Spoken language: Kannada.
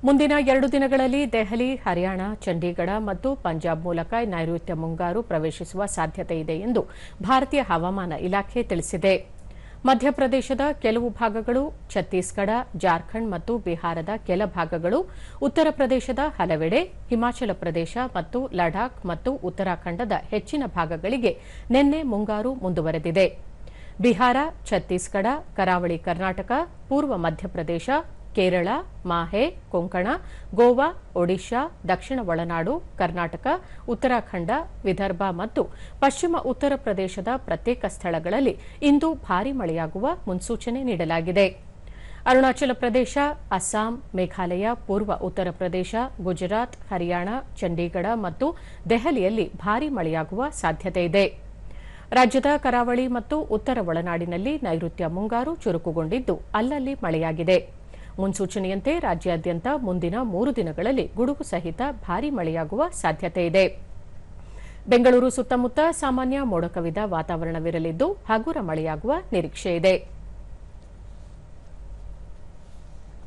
ಮುಂದಿನ 2 ದಿನಗಳಲ್ಲಿ ದೆಹಲಿ, ಹರಿಯಾಣ, ಚಂಡೀಗಢ ಮತ್ತು ಪಂಜಾಬ್ ಮೂಲಕ ನೈಋತ್ಯ ಮುಂಗಾರು ಪ್ರವೇಶಿಸುವ ಸಾಧ್ಯತೆ ಇದೆ ಎಂದು ಭಾರತೀಯ ಹವಾಮಾನ ಇಲಾಖೆ ತಿಳಿಸಿದೆ. ಮಧ್ಯಪ್ರದೇಶದ ಕೆಲವು ಭಾಗಗಳು, ಛತ್ತೀಸ್ಗಢ, ಜಾರ್ಖಂಡ್ ಮತ್ತು ಬಿಹಾರದ ಕೆಲ ಭಾಗಗಳು, ಉತ್ತರ ಪ್ರದೇಶದ ಹಲವೆಡೆ, ಹಿಮಾಚಲ ಪ್ರದೇಶ ಮತ್ತು ಲಡಾಖ್ ಮತ್ತು ಉತ್ತರಾಖಂಡದ ಹೆಚ್ಚಿನ ಭಾಗಗಳಿಗೆ ನಿನ್ನೆ ಮುಂಗಾರು ಮುಂದುವರೆದಿದೆ. ಬಿಹಾರ, ಛತ್ತೀಸ್ಗಢ, ಕರಾವಳಿ ಕರ್ನಾಟಕ, ಪೂರ್ವ ಮಧ್ಯಪ್ರದೇಶ, ಕೇರಳ, ಮಾಹೆ, ಕೊಂಕಣ, ಗೋವಾ, ಒಡಿಶಾ, ದಕ್ಷಿಣ ಒಳನಾಡು, ಕರ್ನಾಟಕ, ಉತ್ತರಾಖಂಡ, ವಿದರ್ಭ ಮತ್ತು ಪಶ್ಚಿಮ ಉತ್ತರ ಪ್ರದೇಶದ ಪ್ರತ್ಯೇಕ ಸ್ಥಳಗಳಲ್ಲಿ ಇಂದು ಭಾರೀ ಮಳೆಯಾಗುವ ಮುನ್ಸೂಚನೆ ನೀಡಲಾಗಿದೆ. ಅರುಣಾಚಲ ಪ್ರದೇಶ, ಅಸ್ಸಾಂ, ಮೇಘಾಲಯ, ಪೂರ್ವ ಉತ್ತರ ಪ್ರದೇಶ, ಗುಜರಾತ್, ಹರಿಯಾಣ, ಚಂಡೀಗಢ ಮತ್ತು ದೆಹಲಿಯಲ್ಲಿ ಭಾರೀ ಮಳೆಯಾಗುವ ಸಾಧ್ಯತೆ ಇದೆ. ರಾಜ್ಯದ ಕರಾವಳಿ ಮತ್ತು ಉತ್ತರ ಒಳನಾಡಿನಲ್ಲಿ ನೈಋತ್ಯ ಮುಂಗಾರು ಚುರುಕುಗೊಂಡಿದ್ದು ಅಲ್ಲಲ್ಲಿ ಮಳೆಯಾಗಿದೆ. ಮುನ್ಸೂಚನೆಯಂತೆ ರಾಜ್ಯಾದ್ಯಂತ ಮುಂದಿನ 3 ದಿನಗಳಲ್ಲಿ ಗುಡುಗು ಸಹಿತ ಭಾರೀ ಮಳೆಯಾಗುವ ಸಾಧ್ಯತೆ ಇದೆ. ಬೆಂಗಳೂರು ಸುತ್ತಮುತ್ತ ಸಾಮಾನ್ಯ ಮೋಡ ಕವಿದ ವಾತಾವರಣವಿರಲಿದ್ದು ಹಗುರ ಮಳೆಯಾಗುವ ನಿರೀಕ್ಷೆ ಇದೆ.